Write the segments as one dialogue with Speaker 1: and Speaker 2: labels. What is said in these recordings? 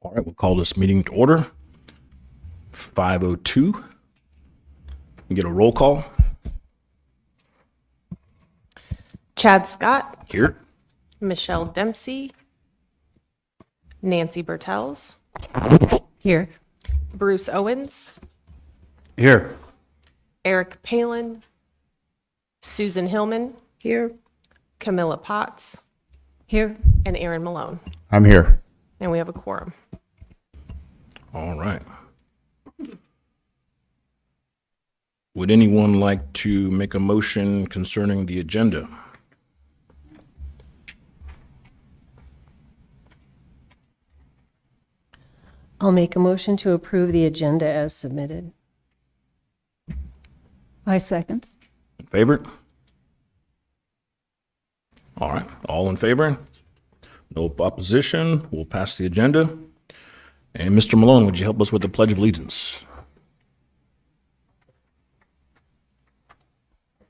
Speaker 1: All right, we'll call this meeting to order. 5:02. We get a roll call.
Speaker 2: Chad Scott,
Speaker 1: Here.
Speaker 2: Michelle Dempsey, Nancy Bertels,
Speaker 3: Here.
Speaker 2: Bruce Owens,
Speaker 1: Here.
Speaker 2: Eric Palin, Susan Hillman,
Speaker 3: Here.
Speaker 2: Camilla Potts,
Speaker 3: Here.
Speaker 2: and Aaron Malone.
Speaker 4: I'm here.
Speaker 2: And we have a quorum.
Speaker 1: All right. Would anyone like to make a motion concerning the agenda?
Speaker 3: I'll make a motion to approve the agenda as submitted. I second.
Speaker 1: In favor? All right, all in favor? No opposition. We'll pass the agenda. And Mr. Malone, would you help us with the Pledge of Allegiance?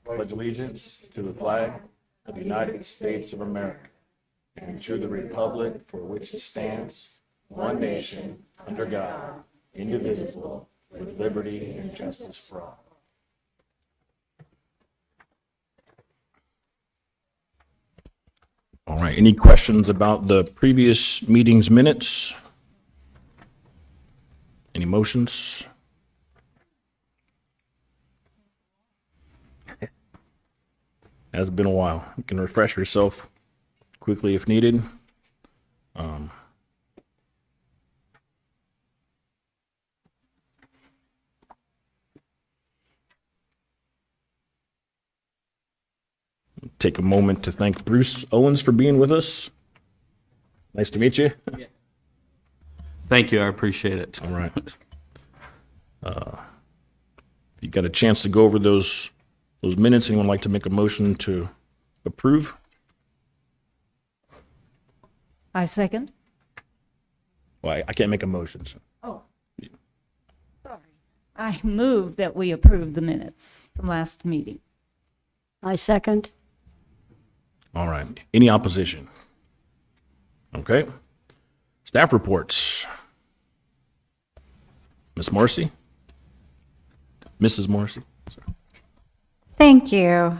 Speaker 1: Pledge allegiance to the flag of the United States of America and to the republic for which it stands, one nation, under God, indivisible, with liberty and justice for all. All right, any questions about the previous meeting's minutes? Any motions? Has been a while. You can refresh yourself quickly if needed. Take a moment to thank Bruce Owens for being with us. Nice to meet you.
Speaker 5: Thank you, I appreciate it.
Speaker 1: All right. You got a chance to go over those minutes. Anyone like to make a motion to approve?
Speaker 6: I second.
Speaker 1: Well, I can't make a motion. So.
Speaker 6: Oh, sorry. I move that we approve the minutes from last meeting.
Speaker 3: I second.
Speaker 1: All right. Any opposition? Okay. Staff reports. Ms. Morrissey? Mrs. Morrissey? Sorry.
Speaker 7: Thank you.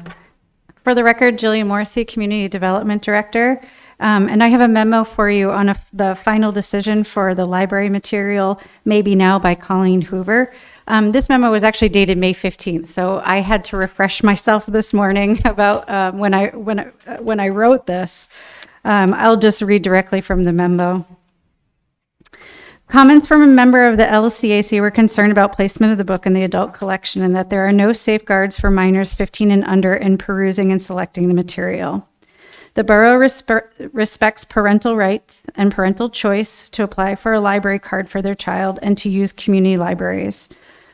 Speaker 7: For the record, Jillian Morrissey, Community Development Director. And I have a memo for you on the final decision for the library material, Maybe Now by Colleen Hoover. This memo was actually dated May 15th, so I had to refresh myself this morning about when I wrote this. I'll just read directly from the memo. Comments from a member of the LCAC were concerned about placement of the book in the adult collection and that there are no safeguards for minors 15 and under in perusing and selecting the material. The borough respects parental rights and parental choice to apply for a library card for their child and to use community libraries.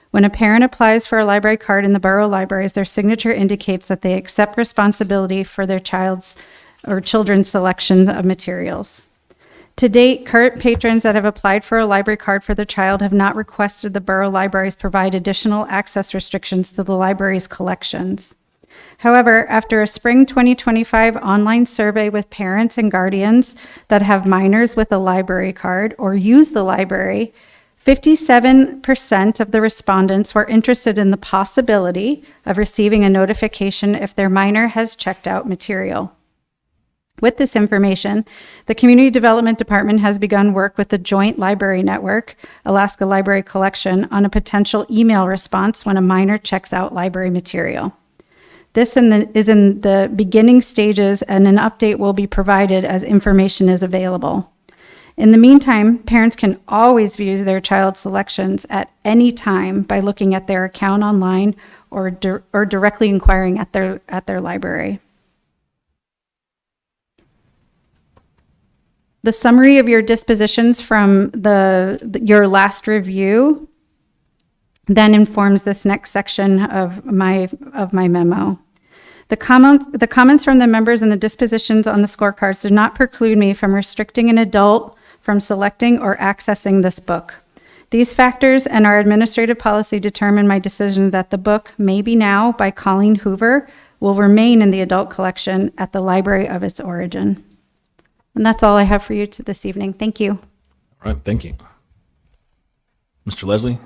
Speaker 7: When a parent applies for a library card in the borough libraries, their signature indicates that they accept responsibility for their child's or children's selection of materials. To date, current patrons that have applied for a library card for their child have not requested the borough libraries provide additional access restrictions to the library's collections. However, after a spring 2025 online survey with parents and guardians that have minors with a library card or use the library, 57% of the respondents were interested in the possibility of receiving a notification if their minor has checked out material. With this information, the Community Development Department has begun work with the Joint Library Network, Alaska Library Collection, on a potential email response when a minor checks out library material. This is in the beginning stages, and an update will be provided as information is available. In the meantime, parents can always view their child's selections at any time by looking at their account online or directly inquiring at their library. The summary of your dispositions from your last review then informs this next section of my memo. The comments from the members and the dispositions on the scorecards do not preclude me from restricting an adult from selecting or accessing this book. These factors and our administrative policy determine my decision that the book Maybe Now by Colleen Hoover will remain in the adult collection at the library of its origin. And that's all I have for you this evening. Thank you.
Speaker 1: All right, thank you. Mr. Leslie?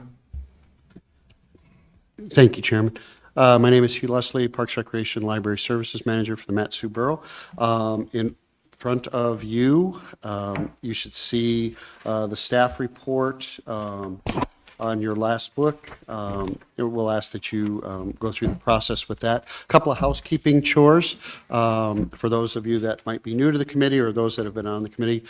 Speaker 4: Thank you, Chairman. My name is Hugh Leslie, Parks Recreation Library Services Manager for the Mat-Su Borough. In front of you, you should see the staff report on your last book. It will ask that you go through the process with that. A couple of housekeeping chores for those of you that might be new to the committee or those that have been on the committee.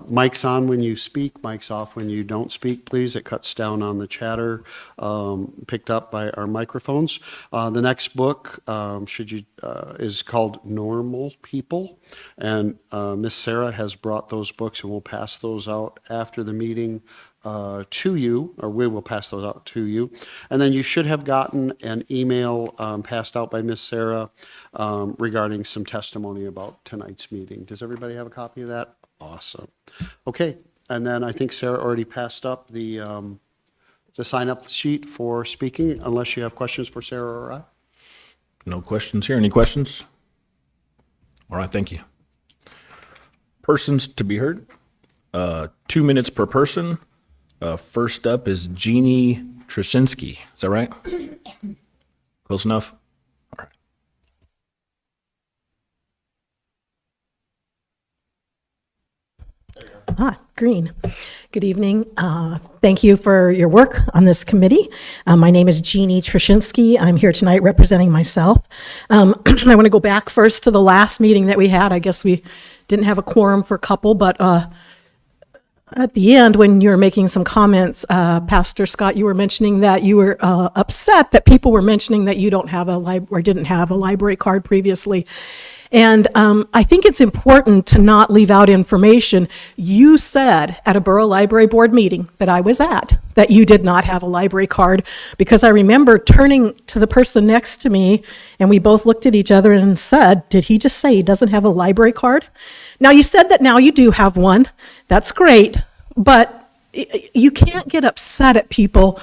Speaker 4: Mic's on when you speak, mic's off when you don't speak, please. It cuts down on the chatter picked up by our microphones. The next book is called Normal People, and Miss Sarah has brought those books, and we'll pass those out after the meeting to you, or we will pass those out to you. And then you should have gotten an email passed out by Miss Sarah regarding some testimony about tonight's meeting. Does everybody have a copy of that? Awesome. Okay, and then I think Sarah already passed up the sign-up sheet for speaking, unless you have questions for Sarah or I.
Speaker 1: No questions here. Any questions? All right, thank you. Persons to be heard, 2 minutes per person. First up is Jeannie Trasinski. Is that right? Close enough? All right.
Speaker 8: Green. Good evening. Thank you for your work on this committee. My name is Jeannie Trasinski. I'm here tonight representing myself. I want to go back first to the last meeting that we had. I guess we didn't have a quorum for a couple, but at the end, when you were making some comments, Pastor Scott, you were mentioning that you were upset that people were mentioning that you don't have or didn't have a library card previously. And I think it's important to not leave out information. You said at a Borough Library Board meeting that I was at that you did not have a library card, because I remember turning to the person next to me and we both looked at each other and said, did he just say he doesn't have a library card? Now, you said that now you do have one. That's great, but you can't get upset at people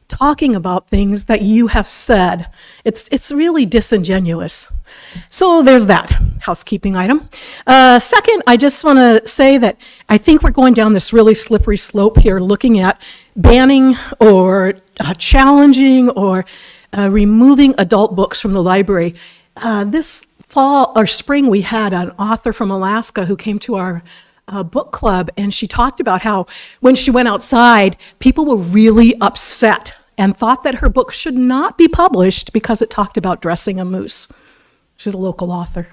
Speaker 8: talking about things that you have said. It's really disingenuous. So there's that housekeeping item. Second, I just want to say that I think we're going down this really slippery slope here, looking at banning or challenging or removing adult books from the library. This fall or spring, we had an author from Alaska who came to our book club, and she talked about how when she went outside, people were really upset and thought that her book should not be published because it talked about dressing a moose. She's a local author.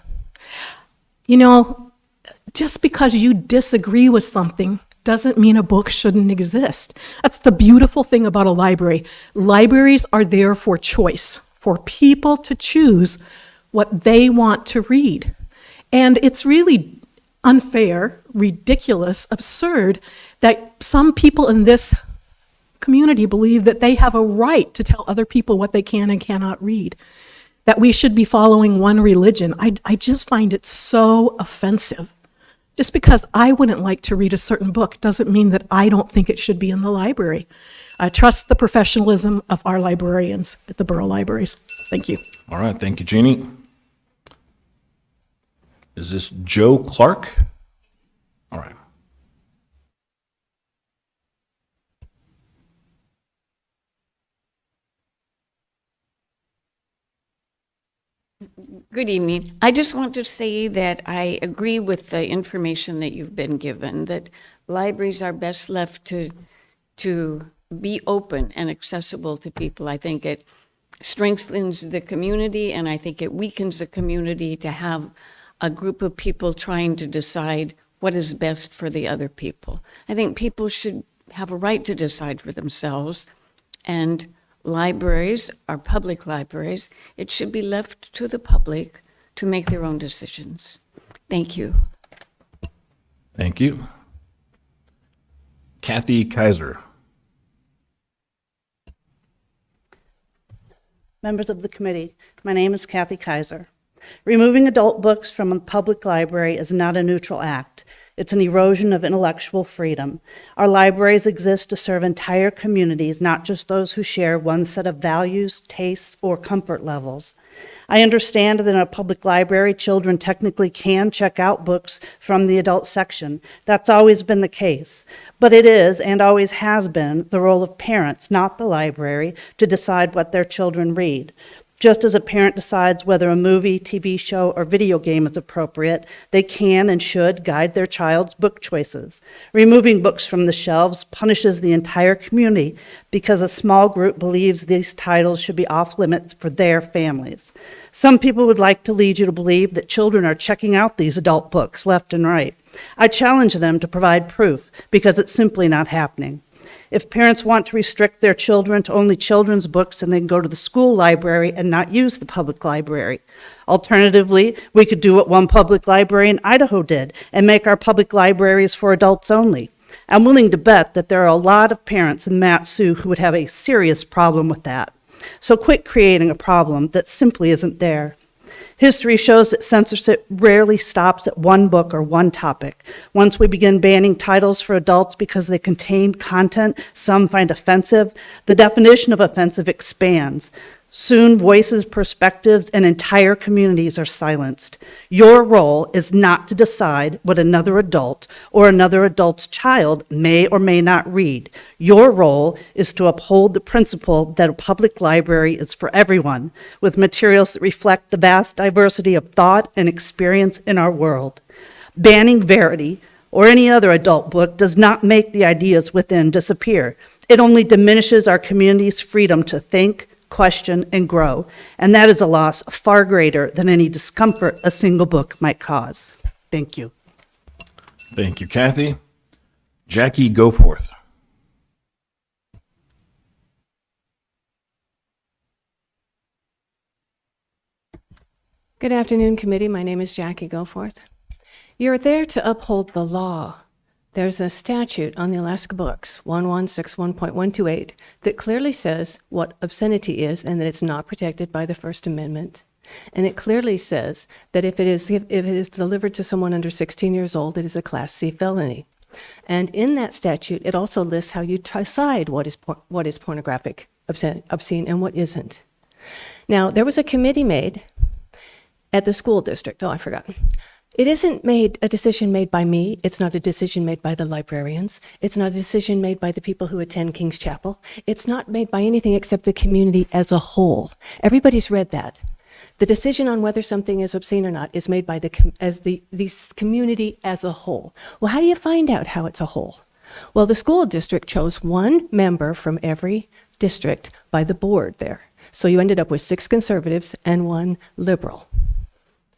Speaker 8: You know, just because you disagree with something doesn't mean a book shouldn't exist. That's the beautiful thing about a library. Libraries are there for choice, for people to choose what they want to read. And it's really unfair, ridiculous, absurd that some people in this community believe that they have a right to tell other people what they can and cannot read, that we should be following one religion. I just find it so offensive. Just because I wouldn't like to read a certain book doesn't mean that I don't think it should be in the library. I trust the professionalism of our librarians at the borough libraries. Thank you.
Speaker 1: All right, thank you, Jeannie. Is this Joe Clark? All right.
Speaker 9: Good evening. I just want to say that I agree with the information that you've been given, that libraries are best left to be open and accessible to people. I think it strengthens the community, and I think it weakens the community to have a group of people trying to decide what is best for the other people. I think people should have a right to decide for themselves, and libraries are public libraries. It should be left to the public to make their own decisions. Thank you.
Speaker 1: Thank you. Kathy Kaiser.
Speaker 10: Members of the committee, my name is Kathy Kaiser. Removing adult books from a public library is not a neutral act. It's an erosion of intellectual freedom. Our libraries exist to serve entire communities, not just those who share one set of values, tastes, or comfort levels. I understand that in a public library, children technically can check out books from the adult section. That's always been the case. But it is, and always has been, the role of parents, not the library, to decide what their children read. Just as a parent decides whether a movie, TV show, or video game is appropriate, they can and should guide their child's book choices. Removing books from the shelves punishes the entire community because a small group believes these titles should be off limits for their families. Some people would like to lead you to believe that children are checking out these adult books left and right. I challenge them to provide proof because it's simply not happening. If parents want to restrict their children to only children's books, then they can go to the school library and not use the public library. Alternatively, we could do what one public library in Idaho did and make our public libraries for adults only. I'm willing to bet that there are a lot of parents in Mat-Su who would have a serious problem with that. So quit creating a problem that simply isn't there. History shows that censorship rarely stops at one book or one topic. Once we begin banning titles for adults because they contain content some find offensive, the definition of offensive expands. Soon, voices, perspectives, and entire communities are silenced. Your role is not to decide what another adult or another adult's child may or may not read. Your role is to uphold the principle that a public library is for everyone, with materials that reflect the vast diversity of thought and experience in our world. Banning Verity or any other adult book does not make the ideas within disappear. It only diminishes our community's freedom to think, question, and grow, and that is a loss far greater than any discomfort a single book might cause. Thank you.
Speaker 1: Thank you, Kathy. Jackie Goforth.
Speaker 11: Good afternoon, committee. My name is Jackie Goforth. You're there to uphold the law. There's a statute on the Alaska books, 1161.128, that clearly says what obscenity is and that it's not protected by the First Amendment. And it clearly says that if it is delivered to someone under 16 years old, it is a Class C felony. And in that statute, it also lists how you decide what is pornographic, obscene, and what isn't. Now, there was a committee made at the school district. Oh, I forgot. It isn't a decision made by me. It's not a decision made by the librarians. It's not a decision made by the people who attend King's Chapel. It's not made by anything except the community as a whole. Everybody's read that. The decision on whether something is obscene or not is made by the community as a whole. Well, how do you find out how it's a whole? Well, the school district chose one member from every district by the board there. So you ended up with 6 conservatives and 1 liberal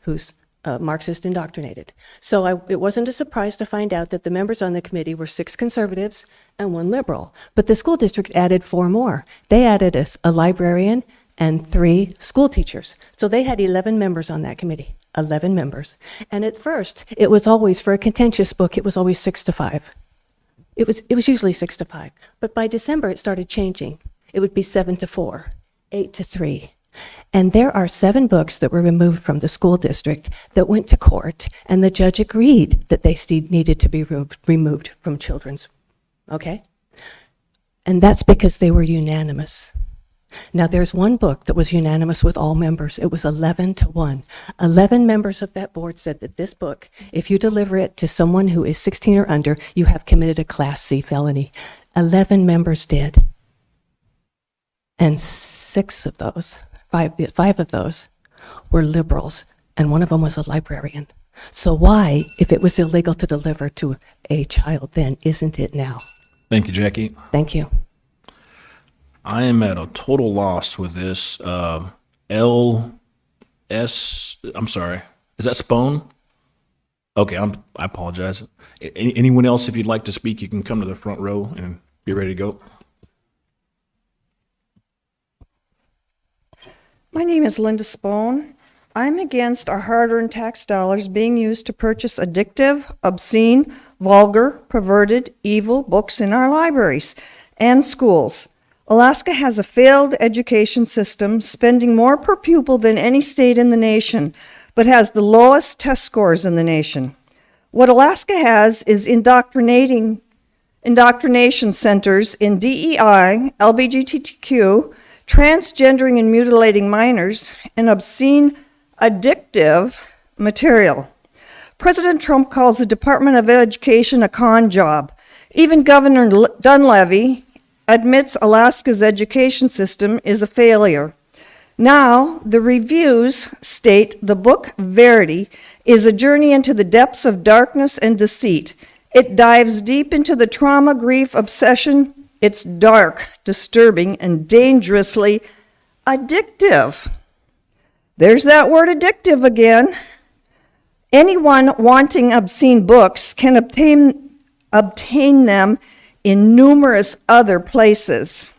Speaker 11: who's Marxist indoctrinated. So it wasn't a surprise to find out that the members on the committee were 6 conservatives and 1 liberal. But the school district added 4 more. They added a librarian and 3 school teachers. So they had 11 members on that committee, 11 members. And at first, it was always, for a contentious book, it was always 6-5. It was usually 6-5. But by December, it started changing. It would be 7-4, 8-3. And there are 7 books that were removed from the school district that went to court, and the judge agreed that they needed to be removed from children's, okay? And that's because they were unanimous. Now, there's one book that was unanimous with all members. It was 11-1. 11 members of that board said that this book, if you deliver it to someone who is 16 or under, you have committed a Class C felony. 11 members did. And 5 of those were liberals, and one of them was a librarian. So why, if it was illegal to deliver to a child then, isn't it now?
Speaker 1: Thank you, Jackie.
Speaker 11: Thank you.
Speaker 1: I am at a total loss with this. I'm sorry. Is that Spone? Okay, I apologize. Anyone else, if you'd like to speak, you can come to the front row and be ready to go.
Speaker 12: My name is Linda Spone. I'm against our hard-earned tax dollars being used to purchase addictive, obscene, vulgar, perverted, evil books in our libraries and schools. Alaska has a failed education system, spending more per pupil than any state in the nation, but has the lowest test scores in the nation. What Alaska has is indoctrination centers in DEI, LGBTQ, transgendering and mutilating minors, and obscene, addictive material. President Trump calls the Department of Education a con job. Even Governor Dunleavy admits Alaska's education system is a failure. Now, the reviews state the book Verity is a journey into the depths of darkness and deceit. It dives deep into the trauma, grief, obsession. It's dark, disturbing, and dangerously addictive. There's that word addictive again. Anyone wanting obscene books can obtain them in numerous other places.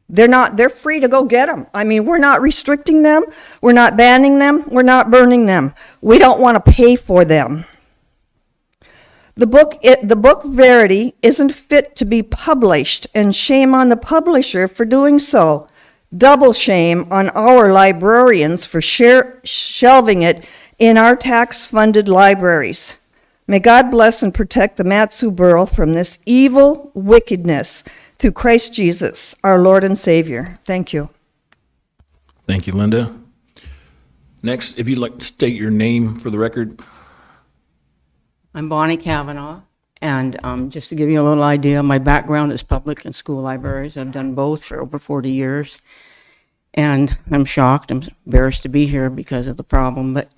Speaker 12: They're free to go get them. I mean, we're not restricting them, we're not banning them, we're not burning them. We don't want to pay for them. The book Verity isn't fit to be published, and shame on the publisher for doing so. Double shame on our librarians for shelving it in our tax-funded libraries. May God bless and protect the Mat-Su Borough from this evil wickedness through Christ Jesus, our Lord and Savior. Thank you.
Speaker 1: Thank you, Linda. Next, if you'd like to state your name for the record.
Speaker 13: I'm Bonnie Kavanaugh, and just to give you a little idea, my background is public and school libraries. I've done both for over 40 years, and I'm shocked. I'm embarrassed to be here because of the problem, but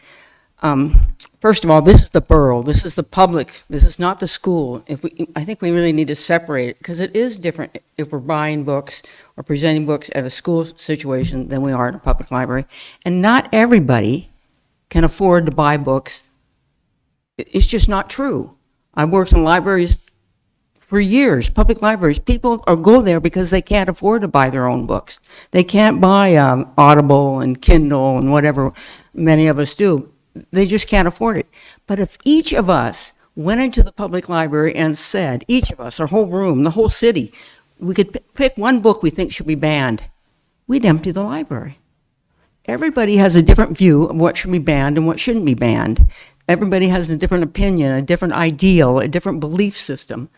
Speaker 13: first of all, this is the borough. This is the public. This is not the school. I think we really need to separate it, because it is different if we're buying books or presenting books at a school situation than we are at a public library, and not everybody can afford to buy books. It's just not true. I've worked in libraries for years, public libraries. People go there because they can't afford to buy their own books. They can't buy Audible and Kindle and whatever many of us do. They just can't afford it. But if each of us went into the public library and said, each of us, our whole room, the whole city, we could pick one book we think should be banned, we'd empty the library. Everybody has a different view of what should be banned and what shouldn't be banned. Everybody has a different opinion, a different ideal, a different belief system.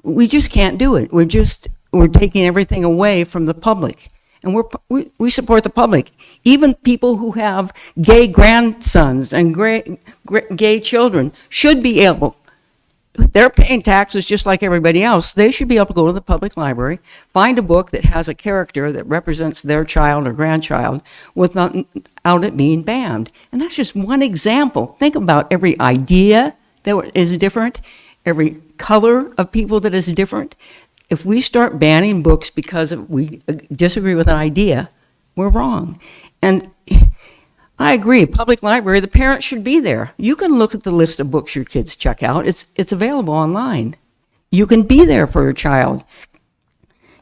Speaker 13: We just can't do it. We're taking everything away from the public. And we support the public. Even people who have gay grandsons and gay children should be able, they're paying taxes just like everybody else. They should be able to go to the public library, find a book that has a character that represents their child or grandchild without it being banned. And that's just one example. Think about every idea that is different, every color of people that is different. If we start banning books because we disagree with an idea, we're wrong. And I agree, public library, the parents should be there. You can look at the list of books your kids check out. It's available online. You can be there for your child.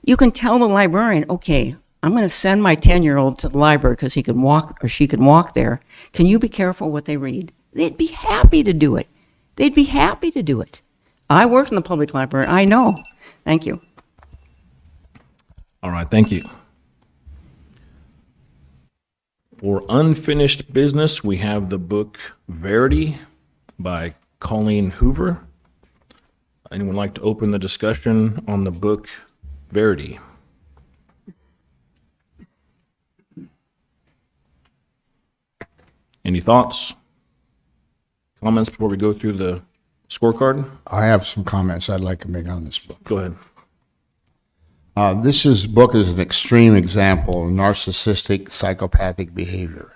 Speaker 13: You can tell the librarian, okay, I'm going to send my 10-year-old to the library because he can walk or she can walk there. Can you be careful what they read? They'd be happy to do it. They'd be happy to do it. I work in the public library. I know. Thank you.
Speaker 1: All right, thank you. For unfinished business, we have the book Verity by Colleen Hoover. Anyone like to open the discussion on the book Verity? Any thoughts, comments before we go through the scorecard?
Speaker 14: I have some comments I'd like to make on this book.
Speaker 1: Go ahead.
Speaker 14: This book is an extreme example of narcissistic psychopathic behavior.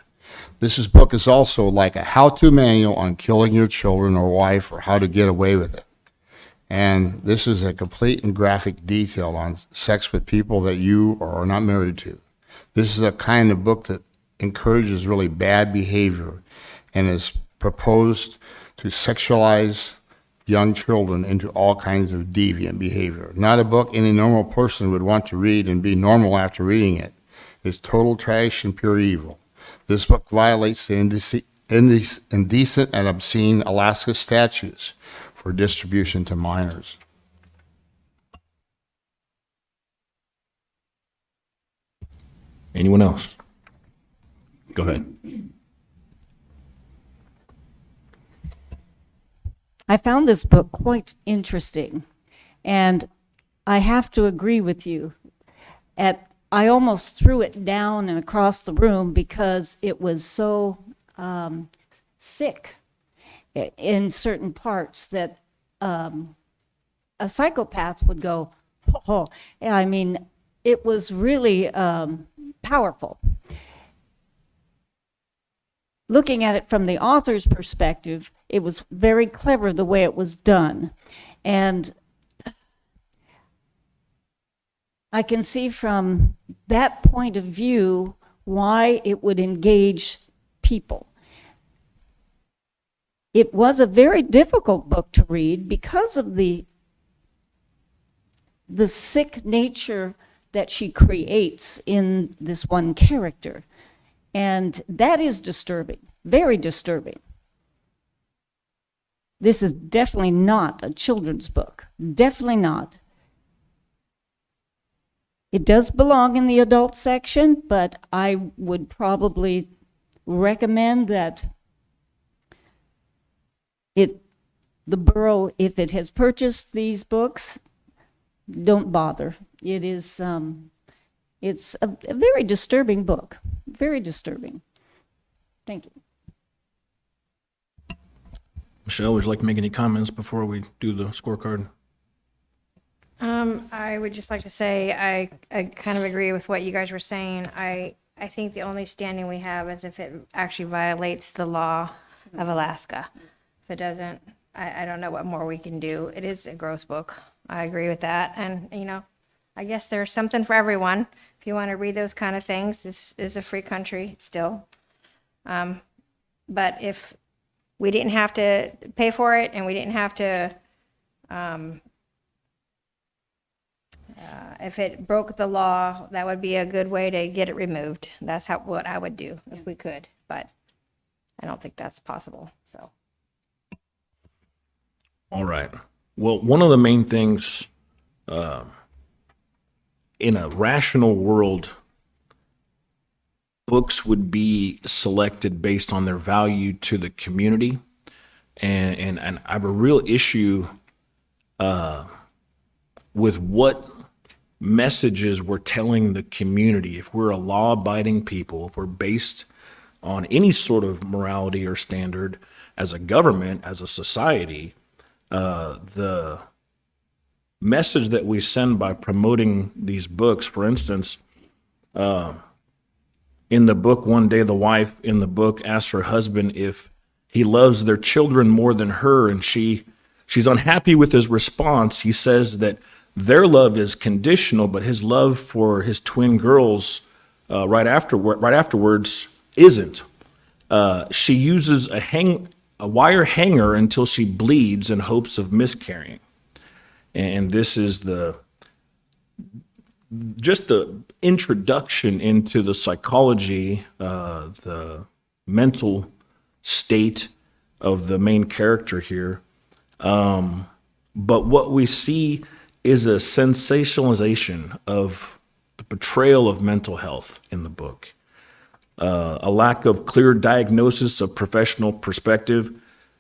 Speaker 14: This book is also like a how-to manual on killing your children or wife or how to get away with it. And this is a complete and graphic detail on sex with people that you are not married to. This is a kind of book that encourages really bad behavior and is proposed to sexualize young children into all kinds of deviant behavior. Not a book any normal person would want to read and be normal after reading it. It's total trash and pure evil. This book violates the indecent and obscene Alaska statutes for distribution to minors.
Speaker 1: Anyone else? Go ahead.
Speaker 6: I found this book quite interesting, and I have to agree with you. At I almost threw it down and across the room because it was so sick in certain parts that a psychopath would go, oh. I mean, it was really powerful. Looking at it from the author's perspective, it was very clever the way it was done. And I can see from that point of view why it would engage people. It was a very difficult book to read because of the sick nature that she creates in this one character. And that is disturbing, very disturbing. This is definitely not a children's book, definitely not. It does belong in the adult section, but I would probably recommend that the borough, if it has purchased these books, don't bother. It is, it's a very disturbing book, very disturbing. Thank you.
Speaker 15: Michelle, would you like to make any comments before we do the scorecard?
Speaker 16: I would just like to say I kind of agree with what you guys were saying. I think the only standing we have is if it actually violates the law of Alaska. If it doesn't, I don't know what more we can do. It is a gross book. I agree with that. And, you know, I guess there's something for everyone. If you want to read those kind of things, this is a free country still. But if we didn't have to pay for it and we didn't have to, if it broke the law, that would be a good way to get it removed. That's what I would do if we could, but I don't think that's possible, so.
Speaker 15: All right. Well, one of the main things in a rational world, books would be selected based on their value to the community. And I have a real issue with what messages we're telling the community. If we're a law-abiding people, if we're based on any sort of morality or standard as a government, as a society, the message that we send by promoting these books, for instance, in the book, one day the wife in the book asks her husband if he loves their children more than her, and she's unhappy with his response. He says that their love is conditional, but his love for his twin girls right afterwards isn't. She uses a wire hanger until she bleeds in hopes of miscarrying. And this is just the introduction into the psychology, the mental state of the main character here. But what we see is a sensationalization of the portrayal of mental health in the book. A lack of clear diagnosis of professional perspective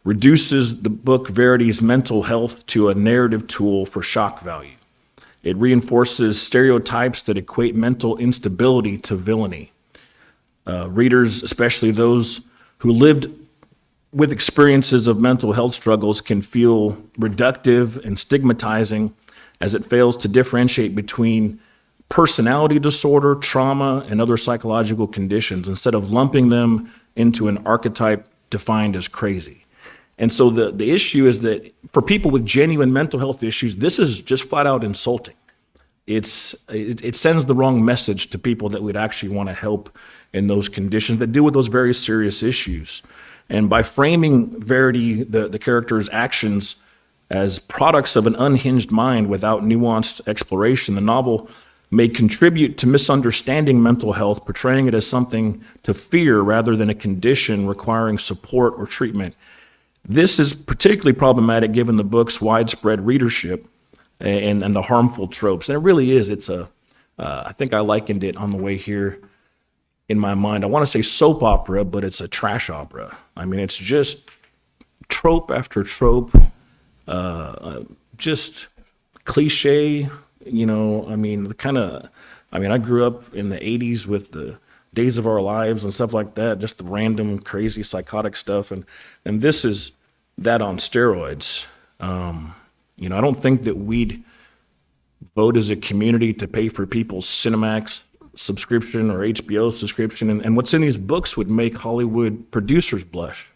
Speaker 15: reduces the book Verity's mental health to a narrative tool for shock value. It reinforces stereotypes that equate mental instability to villainy. Readers, especially those who lived with experiences of mental health struggles, can feel reductive and stigmatizing as it fails to differentiate between personality disorder, trauma, and other psychological conditions, instead of lumping them into an archetype defined as crazy. And so the issue is that for people with genuine mental health issues, this is just flat out insulting. It sends the wrong message to people that we'd actually want to help in those conditions that deal with those very serious issues. And by framing Verity, the character's actions, as products of an unhinged mind without nuanced exploration, the novel may contribute to misunderstanding mental health, portraying it as something to fear rather than a condition requiring support or treatment. This is particularly problematic given the book's widespread readership and the harmful tropes. And it really is. I think I likened it on the way here in my mind. I want to say soap opera, but it's a trash opera. I mean, it's just trope after trope, just cliche, I mean, the kind of I mean, I grew up in the 80s with the Days of Our Lives and stuff like that, just the random, crazy, psychotic stuff. And this is that on steroids. You know, I don't think that we'd vote as a community to pay for people's Cinemax subscription or HBO subscription. And what's in these books would make Hollywood producers blush.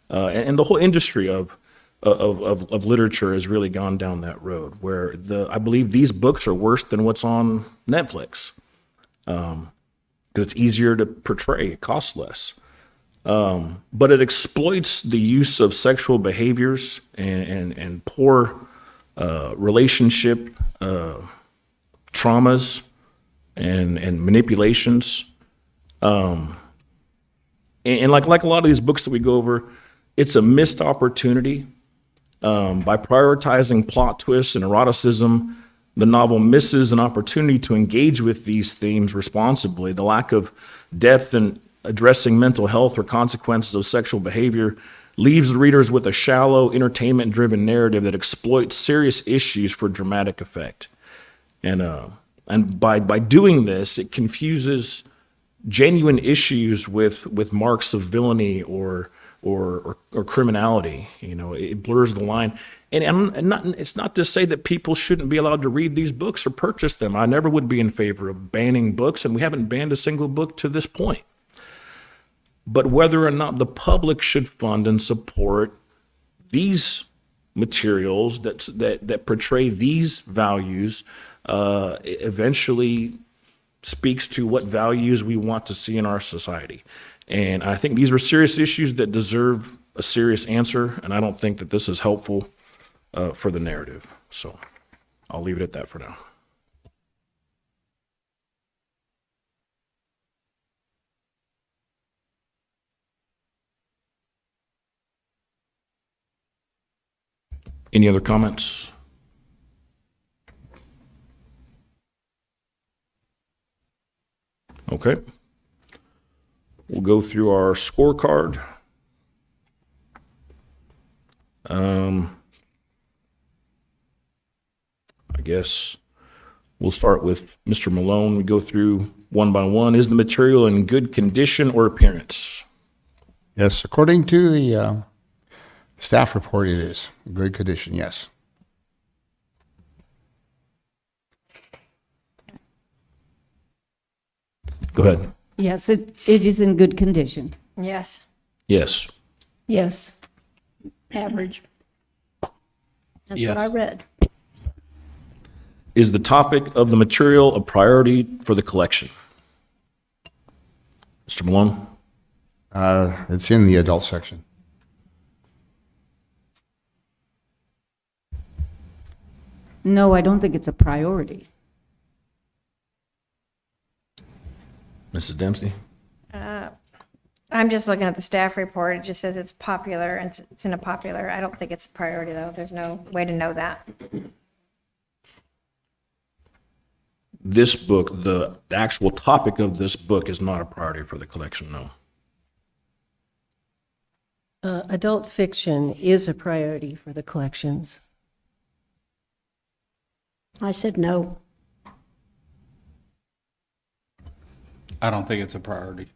Speaker 15: And the whole industry of literature has really gone down that road, where I believe these books are worse than what's on Netflix, because it's easier to portray, it costs less. But it exploits the use of sexual behaviors and poor relationship traumas and manipulations. And like a lot of these books that we go over, it's a missed opportunity. By prioritizing plot twists and eroticism, the novel misses an opportunity to engage with these themes responsibly. The lack of depth in addressing mental health or consequences of sexual behavior leaves the readers with a shallow, entertainment-driven narrative that exploits serious issues for dramatic effect. And by doing this, it confuses genuine issues with marks of villainy or criminality. You know, it blurs the line. And it's not to say that people shouldn't be allowed to read these books or purchase them. I never would be in favor of banning books, and we haven't banned a single book to this point. But whether or not the public should fund and support these materials that portray these values eventually speaks to what values we want to see in our society. And I think these are serious issues that deserve a serious answer, and I don't think that this is helpful for the narrative. So I'll leave it at that for now. Any other comments? Okay. We'll go through our scorecard. I guess we'll start with Mr. Malone. We go through one by one. Is the material in good condition or appearance?
Speaker 14: Yes, according to the staff report, it is in good condition, yes.
Speaker 15: Go ahead.
Speaker 6: Yes, it is in good condition.
Speaker 16: Yes.
Speaker 15: Yes.
Speaker 3: Yes.
Speaker 10: Average. That's
Speaker 5: Yes.
Speaker 10: what I read.
Speaker 15: Is the topic of the material a priority for the collection? Mr. Malone?
Speaker 14: It's in the adult section.
Speaker 6: No, I don't think it's a priority.
Speaker 15: Mrs. Dempsey?
Speaker 16: I'm just looking at the staff report. It just says it's popular, and it's in a popular. I don't think it's a priority, though. There's no way to know that.
Speaker 15: This book, the actual topic of this book is not a priority for the collection, no.
Speaker 3: Adult fiction is a priority for the collections.
Speaker 10: I said no.
Speaker 5: I don't think it's a priority.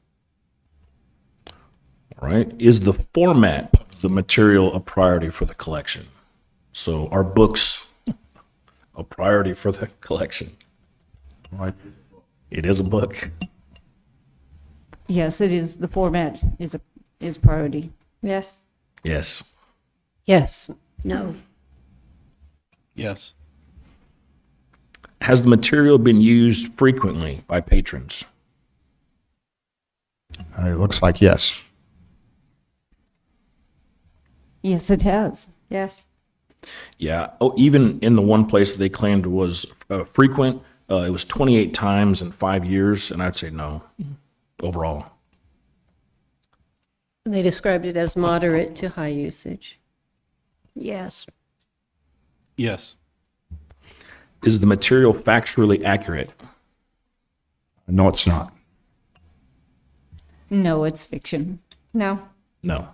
Speaker 15: All right. Is the format of the material a priority for the collection? So are books a priority for the collection?
Speaker 14: Right.
Speaker 15: It is a book.
Speaker 6: Yes, it is. The format is priority.
Speaker 16: Yes.
Speaker 15: Yes.
Speaker 3: Yes.
Speaker 10: No.
Speaker 5: Yes.
Speaker 15: Has the material been used frequently by patrons?
Speaker 14: It looks like yes.
Speaker 6: Yes, it has.
Speaker 16: Yes.
Speaker 15: Yeah. Oh, even in the one place that they claimed was frequent, it was 28 times in 5 years, and I'd say no overall.
Speaker 3: They described it as moderate to high usage.
Speaker 10: Yes.
Speaker 5: Yes.
Speaker 15: Is the material factually accurate?
Speaker 14: No, it's not.
Speaker 6: No, it's fiction.
Speaker 16: No.
Speaker 15: No.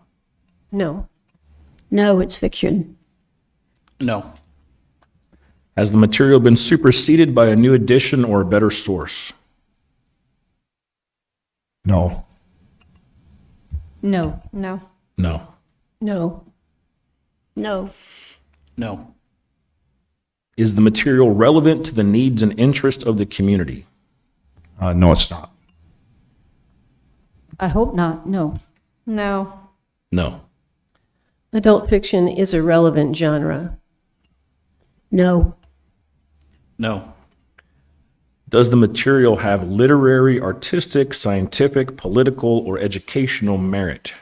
Speaker 3: No.
Speaker 10: No, it's fiction.
Speaker 5: No.
Speaker 15: Has the material been superseded by a new edition or a better source?
Speaker 14: No.
Speaker 6: No.
Speaker 16: No.
Speaker 15: No.
Speaker 3: No.
Speaker 6: No.
Speaker 5: No.
Speaker 15: Is the material relevant to the needs and interest of the community?
Speaker 14: No, it's not.
Speaker 6: I hope not. No.
Speaker 16: No.
Speaker 15: No.
Speaker 3: Adult fiction is a relevant genre.
Speaker 6: No.
Speaker 5: No.
Speaker 15: Does the material have literary, artistic, scientific, political, or educational merit?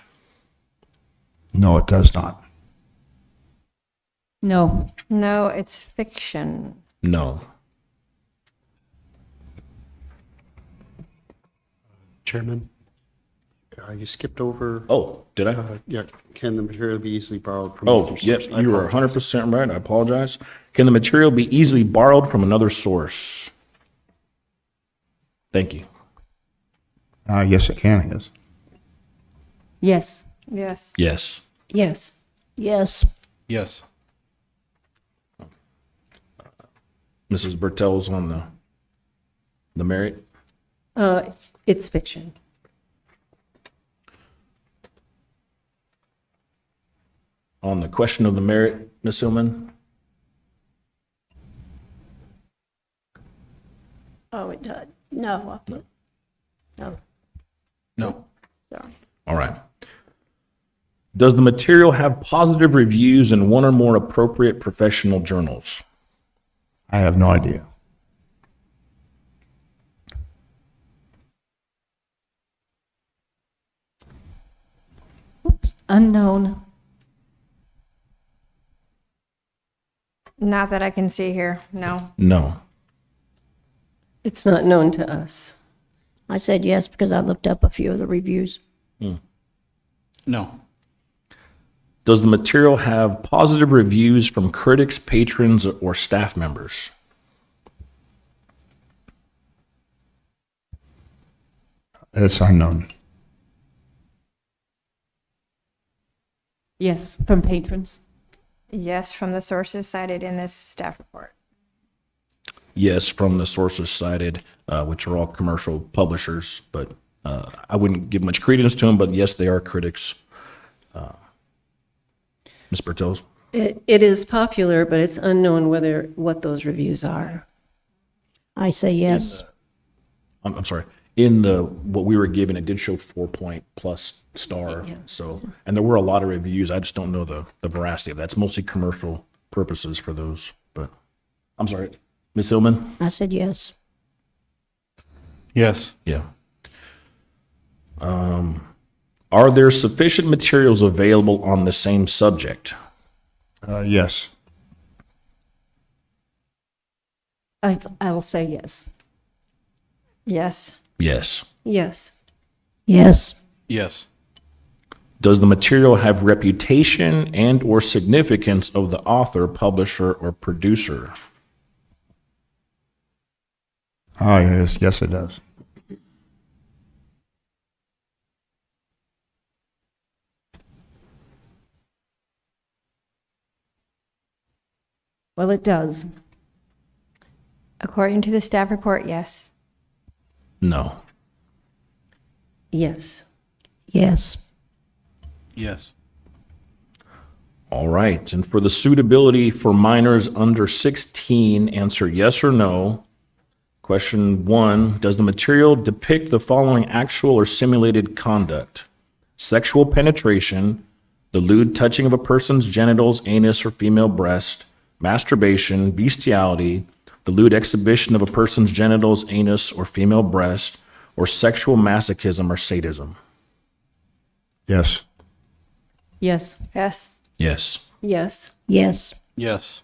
Speaker 14: No, it does not.
Speaker 6: No.
Speaker 16: No, it's fiction.
Speaker 15: No.
Speaker 4: Chairman, you skipped over.
Speaker 15: Oh, did I?
Speaker 4: Yeah, can the material be easily borrowed from?
Speaker 15: Oh,
Speaker 4: another
Speaker 15: yep,
Speaker 4: source? I
Speaker 15: you are
Speaker 4: apologize.
Speaker 15: 100% right. I apologize. Can the material be easily borrowed from another source? Thank you.
Speaker 14: Yes, it can, I guess.
Speaker 6: Yes.
Speaker 16: Yes.
Speaker 15: Yes.
Speaker 3: Yes.
Speaker 6: Yes.
Speaker 5: Yes.
Speaker 15: Mrs. Bertel's on the merit.
Speaker 3: It's fiction.
Speaker 15: On the question of the merit, Ms. Hillman?
Speaker 6: Oh, it does. No. No.
Speaker 5: No.
Speaker 6: Sorry.
Speaker 15: All right. Does the material have positive reviews in one or more appropriate professional journals?
Speaker 14: I have no idea.
Speaker 6: Unknown.
Speaker 16: Not that I can see here. No.
Speaker 15: No.
Speaker 3: It's not known to us.
Speaker 6: I said yes because I looked up a few of the reviews.
Speaker 5: No.
Speaker 15: Does the material have positive reviews from critics, patrons, or staff members?
Speaker 14: It's unknown.
Speaker 6: Yes, from patrons.
Speaker 16: Yes, from the sources cited in this staff report.
Speaker 15: Yes, from the sources cited, which are all commercial publishers, but I wouldn't give much credence to them, but yes, they are critics. Ms. Bertels?
Speaker 3: It is popular, but it's unknown what those reviews are.
Speaker 6: I say yes.
Speaker 15: I'm sorry. In what we were given, it did show 4-point plus star.
Speaker 3: Yeah.
Speaker 15: So, and there were a lot of reviews. I just don't know the veracity of that. It's mostly commercial purposes for those. But I'm sorry, Ms. Hillman.
Speaker 6: I said yes.
Speaker 5: Yes.
Speaker 15: Yeah. Are there sufficient materials available on the same subject?
Speaker 14: Yes.
Speaker 6: I'll say yes.
Speaker 16: Yes.
Speaker 15: Yes.
Speaker 3: Yes.
Speaker 6: Yes.
Speaker 5: Yes.
Speaker 15: Does the material have reputation and or significance of the author, publisher, or producer?
Speaker 14: Yes, yes, it does.
Speaker 6: Well, it does.
Speaker 16: According to the staff report, yes.
Speaker 15: No.
Speaker 3: Yes.
Speaker 6: Yes.
Speaker 5: Yes.
Speaker 15: All right. And for the suitability for minors under 16, answer yes or no. Question 1, does the material depict the following actual or simulated conduct? Sexual penetration, the lewd touching of a person's genitals, anus, or female breast, masturbation, bestiality, the lewd exhibition of a person's genitals, anus, or female breast, or sexual masochism or sadism?
Speaker 14: Yes.
Speaker 6: Yes.
Speaker 16: Yes.
Speaker 15: Yes.
Speaker 3: Yes.
Speaker 6: Yes.
Speaker 5: Yes.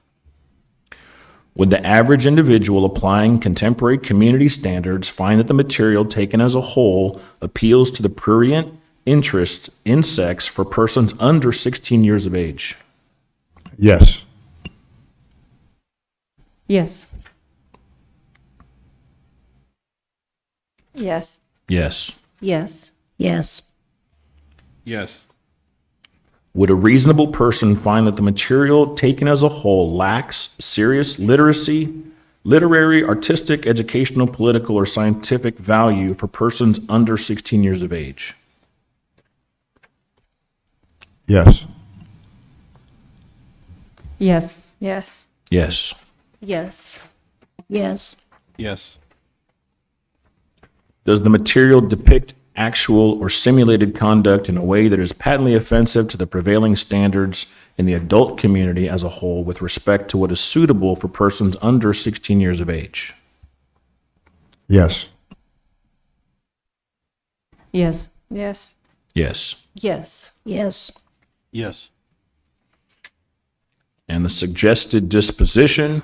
Speaker 15: Would the average individual applying contemporary community standards find that the material taken as a whole appeals to the prurient interest in sex for persons under 16 years of age?
Speaker 14: Yes.
Speaker 6: Yes.
Speaker 16: Yes.
Speaker 15: Yes.
Speaker 3: Yes.
Speaker 6: Yes.
Speaker 5: Yes.
Speaker 15: Would a reasonable person find that the material taken as a whole lacks serious literacy, literary, artistic, educational, political, or scientific value for persons under 16 years of age?
Speaker 14: Yes.
Speaker 6: Yes.
Speaker 16: Yes.
Speaker 15: Yes.
Speaker 3: Yes.
Speaker 6: Yes.
Speaker 5: Yes.
Speaker 15: Does the material depict actual or simulated conduct in a way that is patently offensive to the prevailing standards in the adult community as a whole with respect to what is suitable for persons under 16 years of age?
Speaker 14: Yes.
Speaker 6: Yes.
Speaker 16: Yes.
Speaker 15: Yes.
Speaker 3: Yes.
Speaker 6: Yes.
Speaker 5: Yes.
Speaker 15: And the suggested disposition,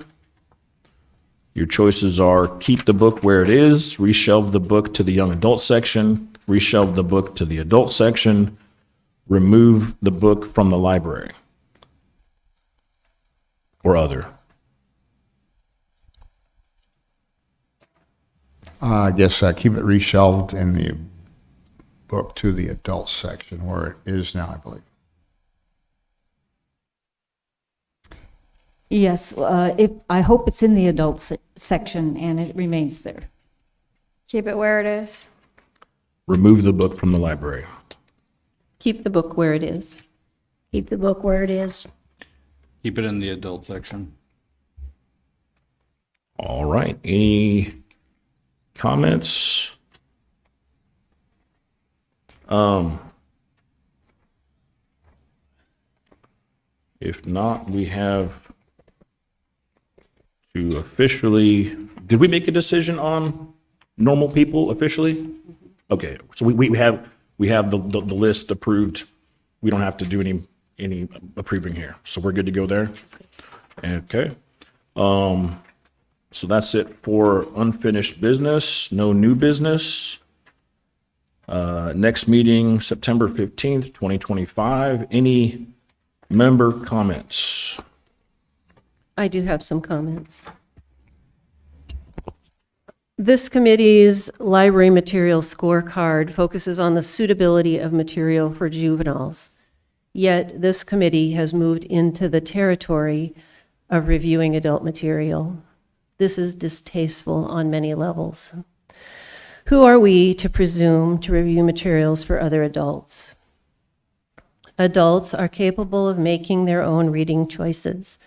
Speaker 15: your choices are keep the book where it is, reshelve the book to the young adult section, reshelve the book to the adult section, remove the book from the library, or other.
Speaker 14: I guess keep it reshelved in the book to the adult section where it is now, I believe.
Speaker 6: Yes. I hope it's in the adult section and it remains there.
Speaker 16: Keep it where it is.
Speaker 15: Remove the book from the library.
Speaker 3: Keep the book where it is.
Speaker 6: Keep the book where it is.
Speaker 5: Keep it in the adult section.
Speaker 15: All right. Any comments? If not, we have to officially, did we make a decision on normal people officially? Okay, so we have the list approved. We don't have to do any approving here. So we're good to go there? Okay. So that's it for unfinished business, no new business. Next meeting, September 15th, 2025. Any member comments?
Speaker 3: I do have some comments. This committee's library material scorecard focuses on the suitability of material for juveniles. Yet this committee has moved into the territory of reviewing adult material. This is distasteful on many levels. Who are we to presume to review materials for other adults? Adults are capable of making their own reading choices,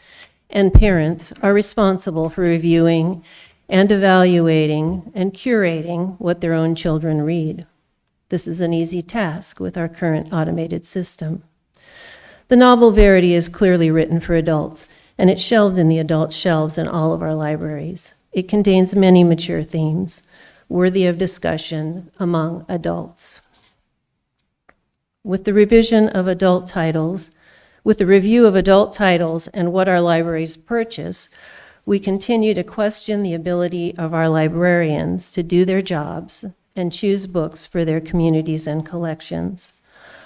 Speaker 3: and parents are responsible for reviewing and evaluating and curating what their own children read. This is an easy task with our current automated system. The novel Verity is clearly written for adults, and it's shelved in the adult shelves in all of our libraries. It contains many mature themes, worthy of discussion among adults. With the review of adult titles and what our libraries purchase, we continue to question the ability of our librarians to do their jobs and choose books for their communities and collections.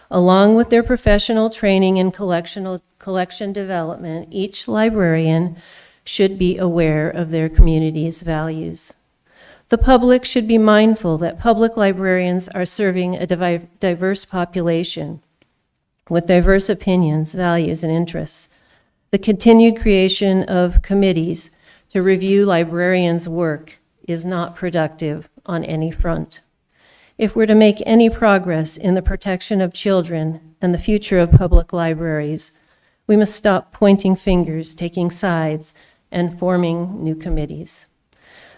Speaker 3: Along with their professional training and collection development, each librarian should be aware of their community's values. The public should be mindful that public librarians are serving a diverse population with diverse opinions, values, and interests. The continued creation of committees to review librarians' work is not productive on any front. If we're to make any progress in the protection of children and the future of public libraries, we must stop pointing fingers, taking sides, and forming new committees.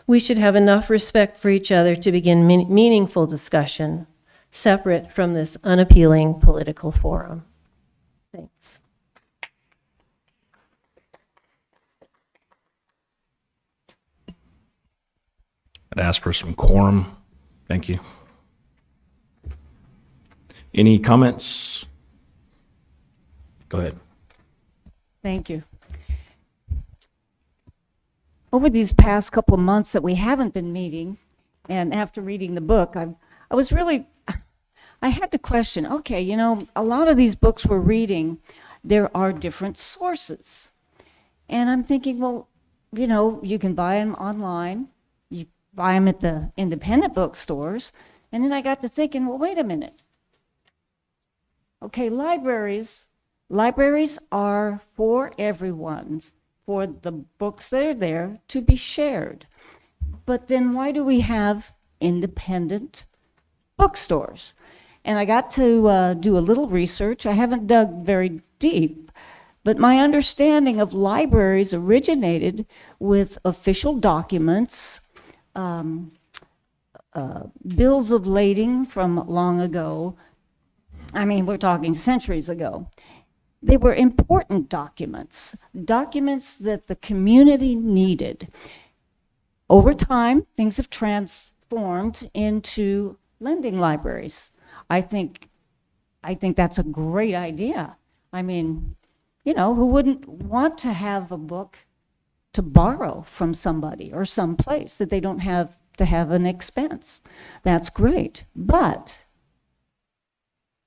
Speaker 3: We should have enough respect for each other to begin meaningful discussion, separate from this unappealing political forum. Thanks.
Speaker 15: I'd ask for some quorum. Thank you. Any comments? Go ahead.
Speaker 6: Thank you. Over these past couple of months that we haven't been meeting, and after reading the book, I had to question, okay, you know, a lot of these books we're reading, there are different sources. And I'm thinking, well, you know, you can buy them online, you buy them at the independent bookstores, and then I got to thinking, well, wait a minute. Okay, libraries Libraries are for everyone, for the books that are there to be shared. But then why do we have independent bookstores? And I got to do a little research. I haven't dug very deep, but my understanding of libraries originated with official documents, bills of lading from long ago. I mean, we're talking centuries ago. They were important documents, documents that the community needed. Over time, things have transformed into lending libraries. I think that's a great idea. I mean, you know, who wouldn't want to have a book to borrow from somebody or someplace that they don't have to have an expense? That's great. But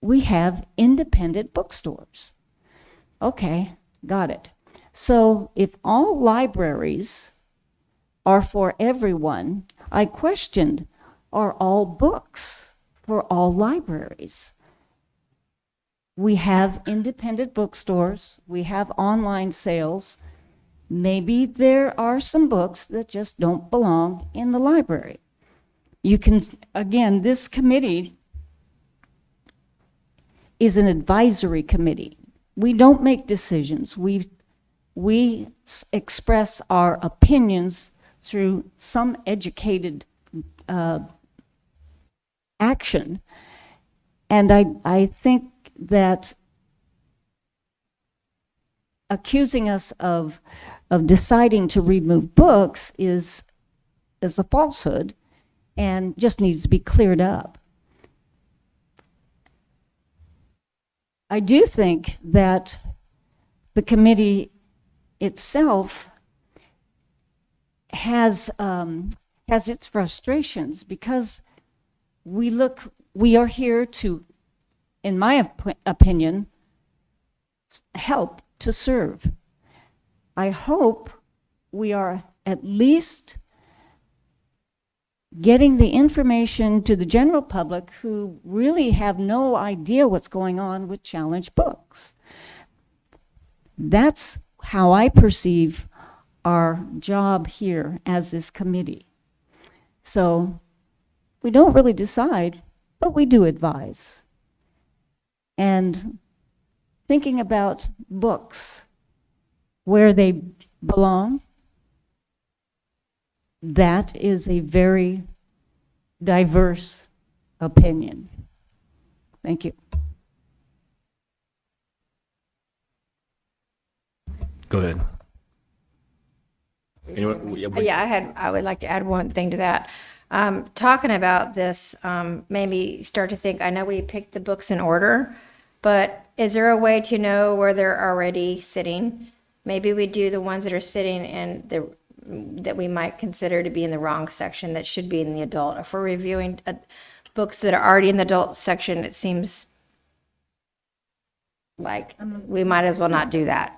Speaker 6: we have independent bookstores. Okay, got it. So if all libraries are for everyone, I questioned, are all books for all libraries? We have independent bookstores, we have online sales. Maybe there are some books that just don't belong in the library. You can, again, this committee is an advisory committee. We don't make decisions. We express our opinions through some educated action. And I think that accusing us of deciding to remove books is a falsehood and just needs to be cleared up. I do think that the committee itself has its frustrations because we are here to, in my opinion, help to serve. I hope we are at least getting the information to the general public who really have no idea what's going on with challenge books. That's how I perceive our job here as this committee. So we don't really decide, but we do advise. And thinking about books, where they belong, that is a very diverse opinion. Thank you.
Speaker 15: Go ahead. Anyone?
Speaker 16: Yeah, I would like to add one thing to that. Talking about this, made me start to think, I know we picked the books in order, but is there a way to know where they're already sitting? Maybe we do the ones that are sitting in that we might consider to be in the wrong section that should be in the adult. If we're reviewing books that are already in the adult section, it seems like we might as well not do that.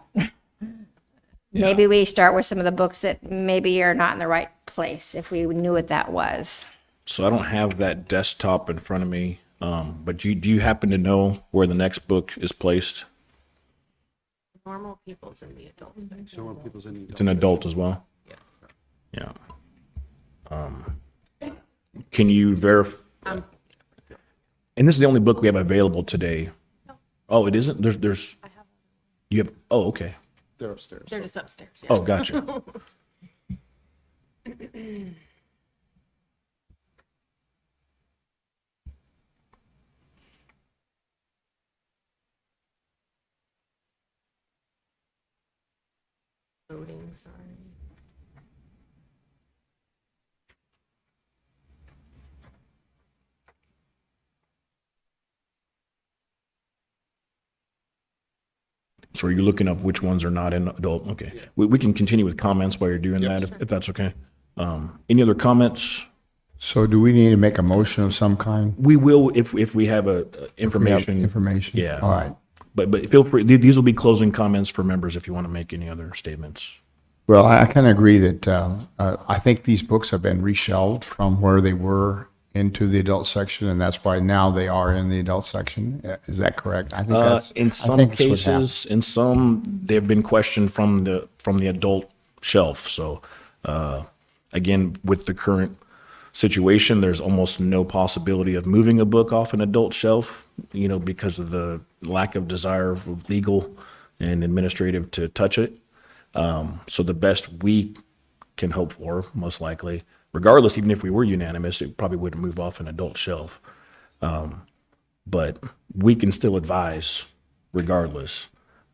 Speaker 16: Maybe we start with some of the books that maybe are not in the right place if we knew what that was.
Speaker 15: So I don't have that desktop in front of me, but do you happen to know where the next book is placed?
Speaker 2: Normal people's in the adult section.
Speaker 15: It's an adult as well?
Speaker 2: Yes.
Speaker 15: Yeah. Can you verify? And this is the only book we have available today. Oh, it isn't? There's. You have. Oh, okay.
Speaker 4: They're upstairs.
Speaker 2: They're just upstairs. Yeah.
Speaker 15: Oh, gotcha.
Speaker 2: Voting, sorry.
Speaker 15: So are you looking up which ones are not in adult? Okay. We can continue with comments while you're doing that, if that's okay. Any other comments?
Speaker 14: So do we need to make a motion of some kind?
Speaker 15: We will if we have information.
Speaker 14: Information?
Speaker 15: Yeah.
Speaker 14: All right.
Speaker 15: But feel free, these will be closing comments for members if you want to make any other statements.
Speaker 14: Well, I kind of agree that I think these books have been reshelved from where they were into the adult section, and that's why now they are in the adult section. Is that correct? I think that's
Speaker 15: In
Speaker 14: I
Speaker 15: some
Speaker 14: think that's what happened.
Speaker 15: cases, in some, they've been questioned from the adult shelf. So, again, with the current situation, there's almost no possibility of moving a book off an adult shelf, because of the lack of desire of legal and administrative to touch it. So the best we can hope for, most likely, regardless, even if we were unanimous, it probably wouldn't move off an adult shelf. But we can still advise regardless.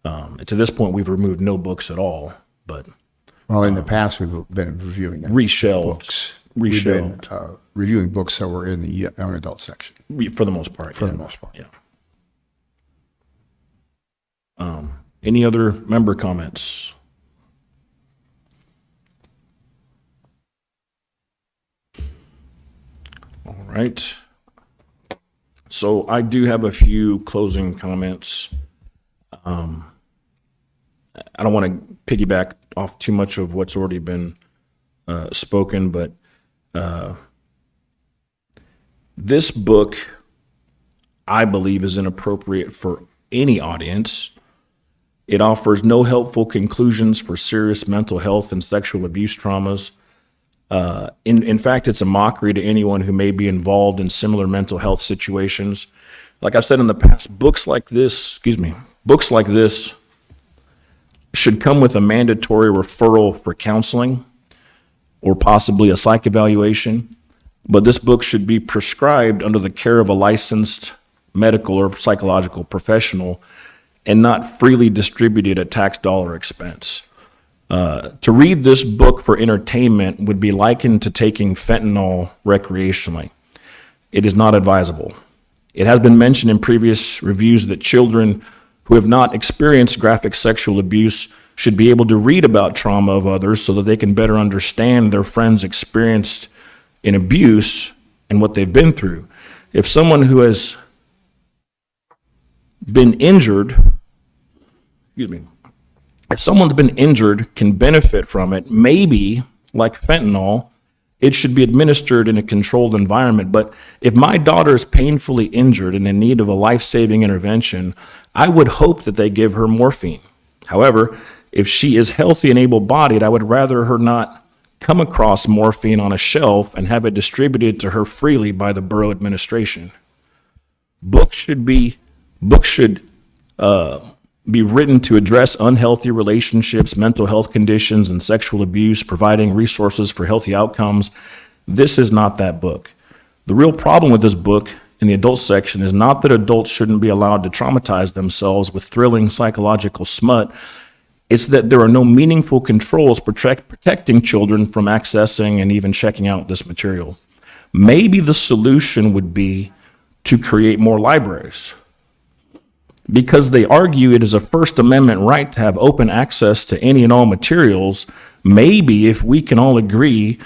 Speaker 15: To this point, we've removed no books at all, but.
Speaker 14: Well, in the past, we've been reviewing
Speaker 15: Reshelved.
Speaker 14: books.
Speaker 15: Reshelved.
Speaker 14: We've been reviewing books that were in the young adult section.
Speaker 15: For the most part.
Speaker 14: For
Speaker 15: yeah.
Speaker 14: the most part.
Speaker 15: Yeah. Any other member comments? All right. So I do have a few closing comments. I don't want to piggyback off too much of what's already been spoken, but this book, I believe, is inappropriate for any audience. It offers no helpful conclusions for serious mental health and sexual abuse traumas. In fact, it's a mockery to anyone who may be involved in similar mental health situations. Like I've said in the past, books like this should come with a mandatory referral for counseling or possibly a psych evaluation. But this book should be prescribed under the care of a licensed medical or psychological professional and not freely distributed at tax dollar expense. To read this book for entertainment would be likened to taking fentanyl recreationally. It is not advisable. It has been mentioned in previous reviews that children who have not experienced graphic sexual abuse should be able to read about trauma of others so that they can better understand their friends' experience in abuse and what they've been through. If someone who has been injured, if someone's been injured can benefit from it, maybe like fentanyl, it should be administered in a controlled environment. But if my daughter is painfully injured and in need of a life-saving intervention, I would hope that they give her morphine. However, if she is healthy and able-bodied, I would rather her not come across morphine on a shelf and have it distributed to her freely by the borough administration. Books should be written to address unhealthy relationships, mental health conditions, and sexual abuse, providing resources for healthy outcomes. This is not that book. The real problem with this book in the adult section is not that adults shouldn't be allowed to traumatize themselves with thrilling psychological smut. It's that there are no meaningful controls protecting children from accessing and even checking out this material. Maybe the solution would be to create more libraries, because they argue it is a First Amendment right to have open access to any and all materials. Maybe if we can all agree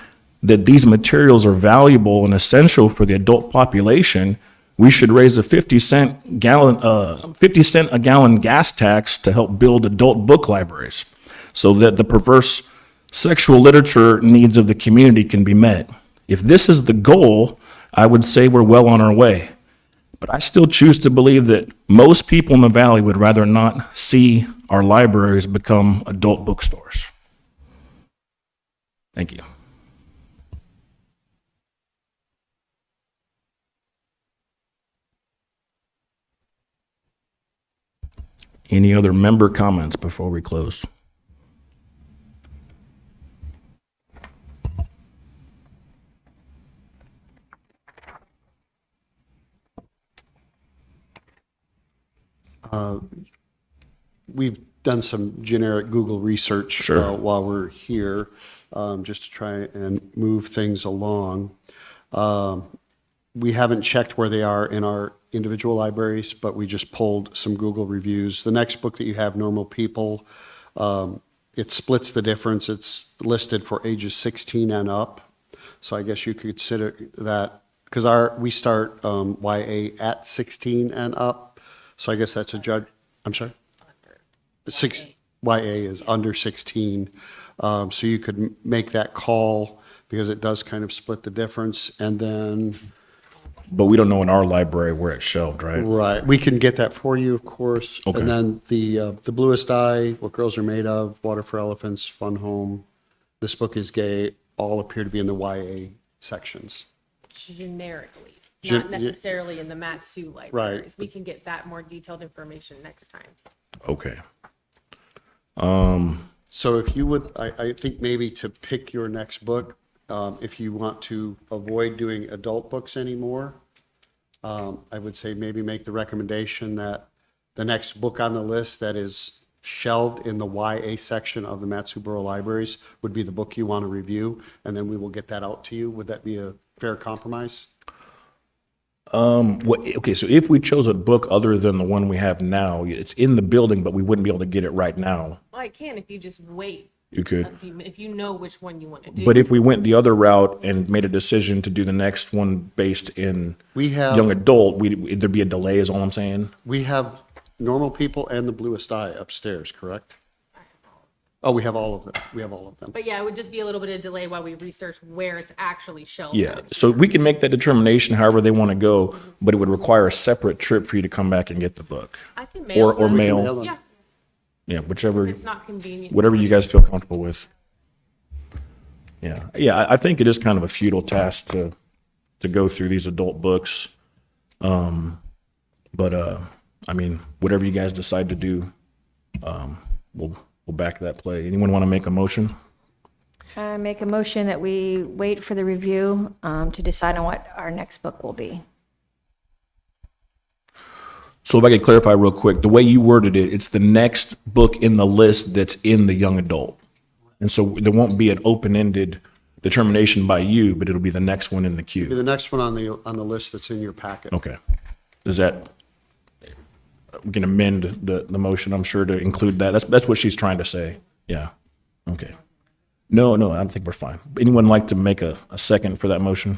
Speaker 15: that these materials are valuable and essential for the adult population, we should raise a 50 cent a gallon gas tax to help build adult book libraries so that the perverse sexual literature needs of the community can be met. If this is the goal, I would say we're well on our way. But I still choose to believe that most people in the Valley would rather not see our libraries become adult bookstores. Thank you. Any other member comments before we close?
Speaker 4: We've done some generic Google research while we're here, just to try and move things along. We haven't checked where they are in our individual libraries, but we just pulled some Google reviews. The next book that you have, Normal People, it splits the difference. It's listed for ages 16 and up. So I guess you could consider that, because we start YA at 16 and up. So I guess that's a judge. I'm sorry? YA is under 16. So you could make that call because it does kind of split the difference. And then
Speaker 15: But we don't know in our library where it's shelved, right?
Speaker 4: Right, we can get that for you, of course.
Speaker 15: Okay.
Speaker 4: And then the Bluest Eye, What Girls Are Made Of, Water for Elephants, Fun Home, This Book is Gay, all appear to be in the YA sections.
Speaker 2: Generically,
Speaker 4: Gen-
Speaker 2: not necessarily in the Matsu libraries. We can get that more detailed information next time.
Speaker 15: Okay.
Speaker 4: So if you would, I think maybe to pick your next book, if you want to avoid doing adult books anymore, I would say maybe make the recommendation that the next book on the list that is shelved in the YA section of the Matsuboro libraries would be the book you want to review, and then we will get that out to you. Would that be a fair compromise?
Speaker 15: Okay, so if we chose a book other than the one we have now, it's in the building, but we wouldn't be able to get it right now.
Speaker 2: Well, I can if you just wait.
Speaker 15: You could.
Speaker 2: If you know which one you want to do.
Speaker 15: But if we went the other route and made a decision to do the next one based in
Speaker 4: We have-
Speaker 15: young adult, there'd be a delay is all I'm saying.
Speaker 4: We have Normal People and the Bluest Eye upstairs, correct? Oh, we have all of them. We have all of them.
Speaker 2: But yeah, it would just be a little bit of delay while we research where it's actually shelved.
Speaker 15: Yeah, so we can make that determination however they want to go, but it would require a separate trip for you to come back and get the book.
Speaker 2: I can mail
Speaker 15: Or
Speaker 2: them.
Speaker 15: mail.
Speaker 2: Yeah,
Speaker 15: Yeah, whichever,
Speaker 2: it's not convenient.
Speaker 15: whatever you guys feel comfortable with. Yeah, I think it is kind of a futile task to go through these adult books. But I mean, whatever you guys decide to do, we'll back that play. Anyone want to make a motion?
Speaker 16: I make a motion that we wait for the review to decide on what our next book will be.
Speaker 15: So if I could clarify real quick, the way you worded it, it's the next book in the list that's in the young adult. And so there won't be an open-ended determination by you, but it'll be the next one in the
Speaker 4: Be
Speaker 15: queue.
Speaker 4: the next one on the list that's in your packet.
Speaker 15: Okay. Is that, we can amend the motion, I'm sure, to include that. That's what she's trying to say. Yeah. Okay. No, I think we're fine. Anyone like to make a second for that motion?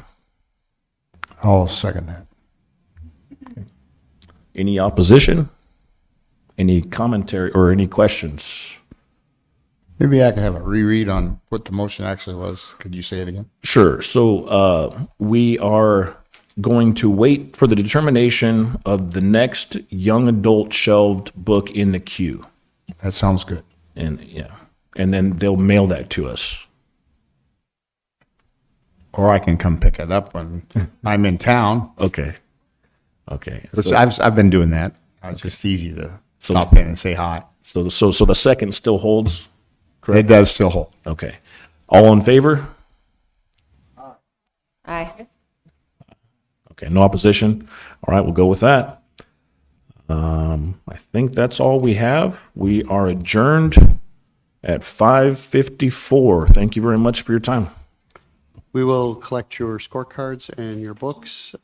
Speaker 14: I'll second that.
Speaker 15: Any opposition? Any commentary or any questions?
Speaker 14: Maybe I can have a reread on what the motion actually was. Could you say it again?
Speaker 15: Sure. So we are going to wait for the determination of the next young adult shelved book in the queue.
Speaker 14: That sounds good.
Speaker 15: And then they'll mail that to us.
Speaker 14: Or I can come pick it up when I'm in town.
Speaker 15: Okay.
Speaker 14: Which
Speaker 15: So-
Speaker 14: I've been doing that. It's just easy to stop in and say hi.
Speaker 15: So the second still holds, correct?
Speaker 14: It does still hold.
Speaker 15: Okay. All in favor?
Speaker 16: Aye.
Speaker 15: Okay, no opposition. All right, we'll go with that. I think that's all we have. We are adjourned at 5:54. Thank you very much for your time.
Speaker 4: We will collect your scorecards and your books